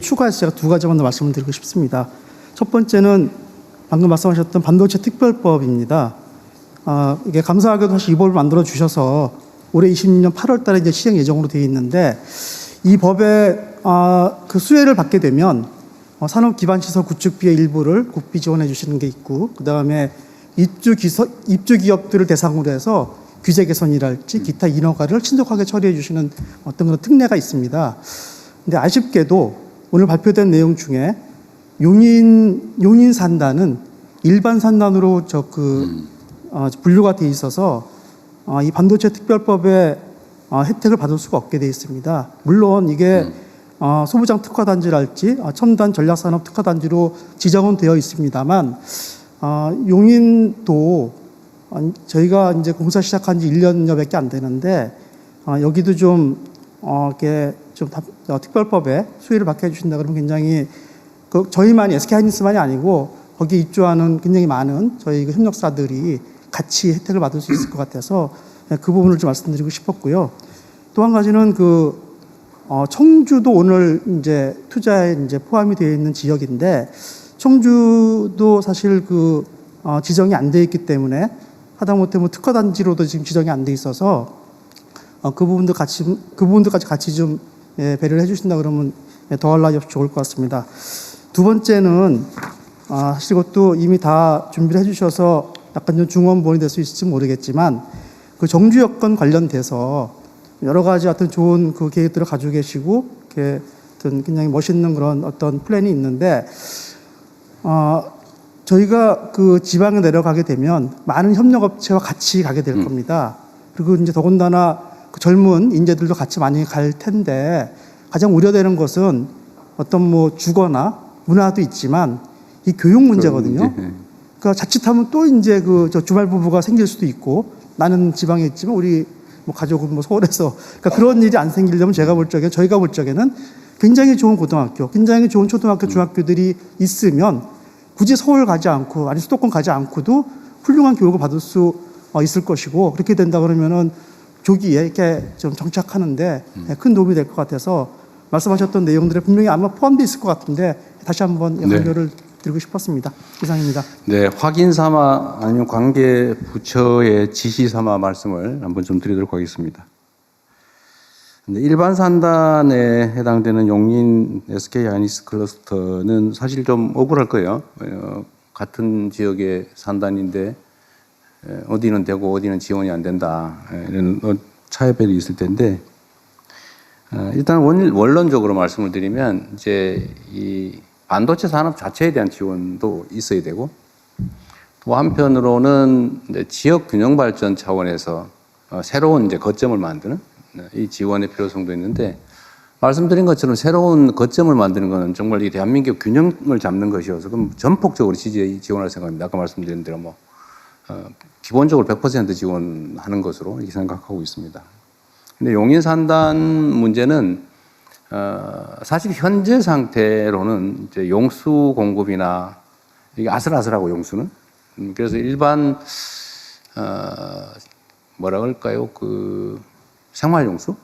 추가해서 제가 두 가지만 더 말씀을 드리고 싶습니다. 첫 번째는 방금 말씀하셨던 반도체 특별법입니다. 이게 감사하게도 사실 이 법을 만들어 주셔서 올해 20년 8월 달에 이제 시행 예정으로 되어 있는데, 이 법에 그 수혜를 받게 되면 산업 기반 시설 구축비의 일부를 국비 지원해 주시는 게 있고, 그 다음에 입주 기업들을 대상으로 해서 규제 개선이랄지 기타 인허가를 신속하게 처리해 주시는 어떤 그런 특례가 있습니다. 근데 아쉽게도 오늘 발표된 내용 중에 용인 산단은 일반 산단으로 분류가 돼 있어서 이 반도체 특별법의 혜택을 받을 수가 없게 돼 있습니다. 물론 이게 소부장 특화단지랄지 첨단 전략산업 특화단지로 지정은 되어 있습니다만, 용인도 저희가 이제 공사 시작한 지 1년여밖에 안 되는데, 여기도 이렇게 특별법에 수혜를 받게 해주신다 그러면 굉장히 저희만이 SK하이닉스만이 아니고 거기에 입주하는 굉장히 많은 저희 협력사들이 같이 혜택을 받을 수 있을 것 같아서 그 부분을 좀 말씀드리고 싶었고요. 또 한 가지는 청주도 오늘 이제 투자에 이제 포함이 되어 있는 지역인데, 청주도 사실 지정이 안 되어 있기 때문에 하다못해 특화단지로도 지금 지정이 안 돼 있어서 그 부분들까지 같이 좀 배려를 해주신다 그러면 더할 나위 없이 좋을 것 같습니다. 두 번째는 사실 이것도 이미 다 준비를 해주셔서 약간 좀 중원본이 될 수 있을지 모르겠지만, 그 정주 여건 관련돼서 여러 가지 어떤 좋은 계획들을 가지고 계시고 이렇게 어떤 굉장히 멋있는 그런 어떤 플랜이 있는데, 저희가 지방에 내려가게 되면 많은 협력업체와 같이 가게 될 겁니다. 그리고 이제 더군다나 젊은 인재들도 같이 많이 갈 텐데, 가장 우려되는 것은 어떤 주거나 문화도 있지만 이 교육 문제거든요. 그러니까 자칫하면 또 이제 주말 부부가 생길 수도 있고, 나는 지방에 있지만 우리 가족은 서울에서, 그러니까 그런 일이 안 생기려면 저희가 볼 적에는 굉장히 좋은 고등학교, 굉장히 좋은 초등학교, 중학교들이 있으면 굳이 서울 가지 않고 아니 수도권 가지 않고도 훌륭한 교육을 받을 수 있을 것이고, 그렇게 된다 그러면은 조기에 이렇게 좀 정착하는데 큰 도움이 될 것 같아서 말씀하셨던 내용들에 분명히 아마 포함되어 있을 것 같은데 다시 한번 연결을 드리고 싶었습니다. 이상입니다. 네, 확인 삼아 아니면 관계 부처의 지시 삼아 말씀을 한번 좀 드리도록 하겠습니다. 일반 산단에 해당되는 용인 SK하이닉스 클러스터는 사실 좀 억울할 거예요. 같은 지역의 산단인데 어디는 되고 어디는 지원이 안 된다, 이런 차이별이 있을 텐데, 일단 원론적으로 말씀을 드리면 이제 이 반도체 산업 자체에 대한 지원도 있어야 되고, 또 한편으로는 이제 지역 균형 발전 차원에서 새로운 이제 거점을 만드는 이 지원의 필요성도 있는데, 말씀드린 것처럼 새로운 거점을 만드는 것은 정말 이 대한민국 균형을 잡는 것이어서 그럼 전폭적으로 지원할 생각입니다. 아까 말씀드린 대로 기본적으로 100% 지원하는 것으로 이렇게 생각하고 있습니다. 근데 용인 산단 문제는 사실 현재 상태로는 이제 용수 공급이나 이게 아슬아슬하고 용수는 그래서 일반 뭐라 그럴까요? 생활 용수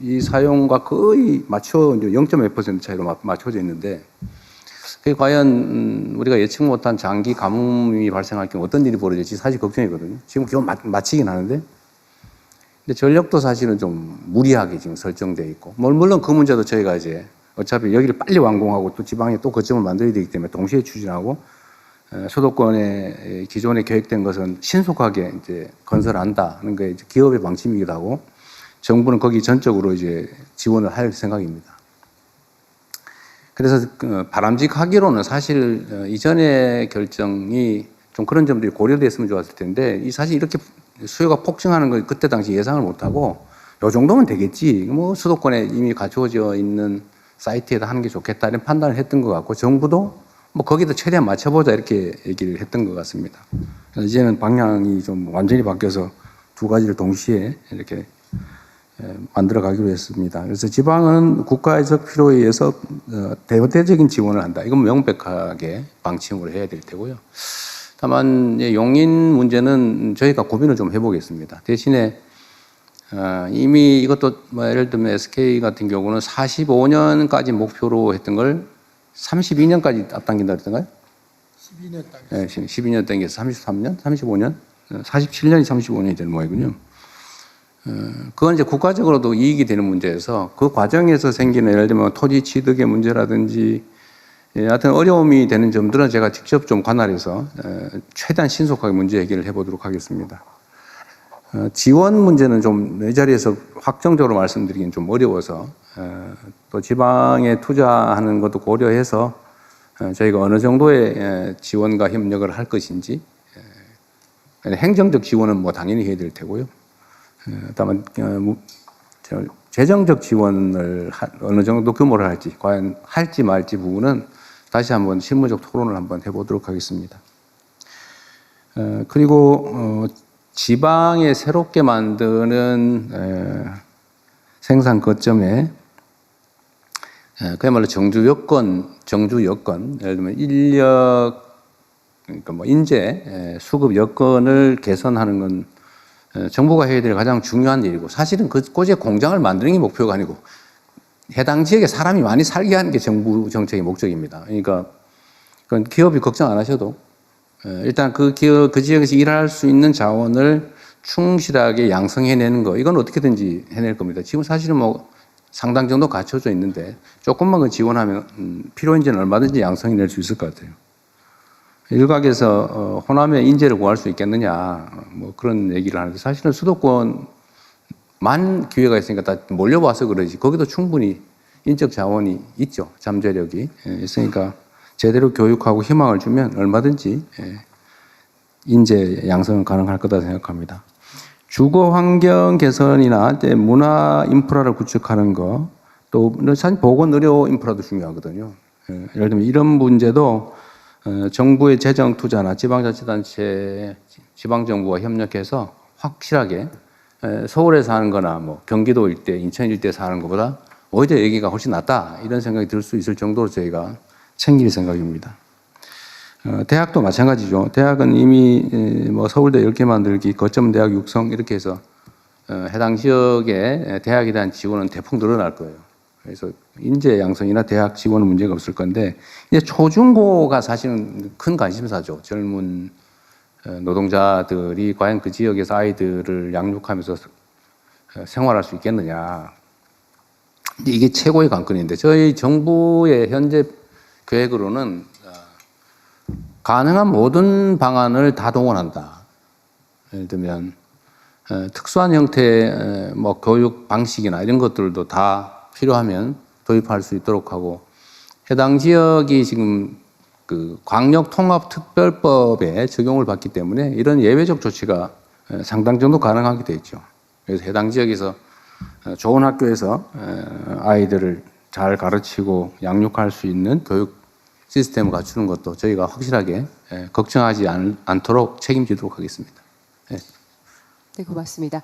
이 사용과 거의 맞춰 이제 0.5% 차이로 맞춰져 있는데, 그게 과연 우리가 예측 못한 장기 가뭄이 발생할 경우 어떤 일이 벌어질지 사실 걱정이거든요. 지금 기온 맞추긴 하는데, 근데 전력도 사실은 좀 무리하게 지금 설정되어 있고, 물론 그 문제도 저희가 이제 어차피 여기를 빨리 완공하고 또 지방에 또 거점을 만들어야 되기 때문에 동시에 추진하고, 수도권에 기존에 계획된 것은 신속하게 이제 건설한다는 게 이제 기업의 방침이기도 하고, 정부는 거기 전적으로 이제 지원을 할 생각입니다. 그래서 바람직하기로는 사실 이전의 결정이 좀 그런 점들이 고려됐으면 좋았을 텐데, 사실 이렇게 수요가 폭증하는 걸 그때 당시 예상을 못하고 요 정도면 되겠지, 수도권에 이미 갖추어져 있는 사이트에다 하는 게 좋겠다 이런 판단을 했던 것 같고, 정부도 거기다 최대한 맞춰보자 이렇게 얘기를 했던 것 같습니다. 이제는 방향이 좀 완전히 바뀌어서 두 가지를 동시에 이렇게 만들어 가기로 했습니다. 그래서 지방은 국가적 필요에 의해서 대대적인 지원을 한다. 이건 명백하게 방침으로 해야 될 테고요. 다만 용인 문제는 저희가 고민을 좀 해보겠습니다. 대신에 이미 이것도 뭐 예를 들면 SK 같은 경우는 45년까지 목표로 했던 걸 32년까지 앞당긴다 그랬던가요? 12년 당. 네, 12년 당겨서 33년, 35년, 47년이 35년이 되는 모양이군요. 그건 이제 국가적으로도 이익이 되는 문제여서 그 과정에서 생기는 예를 들면 토지 취득의 문제라든지 하여튼 어려움이 되는 점들은 제가 직접 좀 관할해서 최대한 신속하게 문제 해결을 해보도록 하겠습니다. 지원 문제는 좀 이 자리에서 확정적으로 말씀드리기는 좀 어려워서 또 지방에 투자하는 것도 고려해서 저희가 어느 정도의 지원과 협력을 할 것인지 행정적 지원은 뭐 당연히 해야 될 테고요. 다만 재정적 지원을 어느 정도 규모를 할지 과연 할지 말지 부분은 다시 한번 실무적 토론을 한번 해보도록 하겠습니다. 그리고 지방에 새롭게 만드는 생산 거점에 그야말로 정주 여건, 예를 들면 인력, 그러니까 뭐 인재, 수급 여건을 개선하는 건 정부가 해야 될 가장 중요한 일이고, 사실은 그곳에 공장을 만드는 게 목표가 아니고 해당 지역에 사람이 많이 살게 하는 게 정부 정책의 목적입니다. 그러니까 그건 기업이 걱정 안 하셔도 일단 그 지역에서 일할 수 있는 자원을 충실하게 양성해내는 거, 이건 어떻게든지 해낼 겁니다. 지금 사실은 뭐 상당 정도 갖춰져 있는데 조금만 그 지원하면 필요인지는 얼마든지 양성해낼 수 있을 것 같아요. 일각에서 호남에 인재를 구할 수 있겠느냐 뭐 그런 얘기를 하는데, 사실은 수도권만 기회가 있으니까 다 몰려와서 그러지 거기도 충분히 인적 자원이 있죠. 잠재력이 있으니까 제대로 교육하고 희망을 주면 얼마든지 인재 양성은 가능할 거다 생각합니다. 주거 환경 개선이나 문화 인프라를 구축하는 거, 또 사실 보건 의료 인프라도 중요하거든요. 예를 들면 이런 문제도 정부의 재정 투자나 지방자치단체, 지방정부와 협력해서 확실하게 서울에 사는 거나 뭐 경기도 일대, 인천 일대 사는 것보다 오히려 여기가 훨씬 낫다 이런 생각이 들 수 있을 정도로 저희가 챙길 생각입니다. 대학도 마찬가지죠. 대학은 이미 뭐 서울대 10개 만들기, 거점 대학 육성 이렇게 해서 해당 지역에 대학에 대한 지원은 대폭 늘어날 거예요. 그래서 인재 양성이나 대학 지원은 문제가 없을 건데, 이제 초중고가 사실은 큰 관심사죠. 젊은 노동자들이 과연 그 지역에서 아이들을 양육하면서 생활할 수 있겠느냐. 이게 최고의 관건인데, 저희 정부의 현재 계획으로는 가능한 모든 방안을 다 동원한다. 예를 들면 특수한 형태의 뭐 교육 방식이나 이런 것들도 다 필요하면 도입할 수 있도록 하고, 해당 지역이 지금 그 광역통합특별법에 적용을 받기 때문에 이런 예외적 조치가 상당 정도 가능하게 돼 있죠. 그래서 해당 지역에서 좋은 학교에서 아이들을 잘 가르치고 양육할 수 있는 교육 시스템을 갖추는 것도 저희가 확실하게 걱정하지 않도록 책임지도록 하겠습니다. 네, 고맙습니다.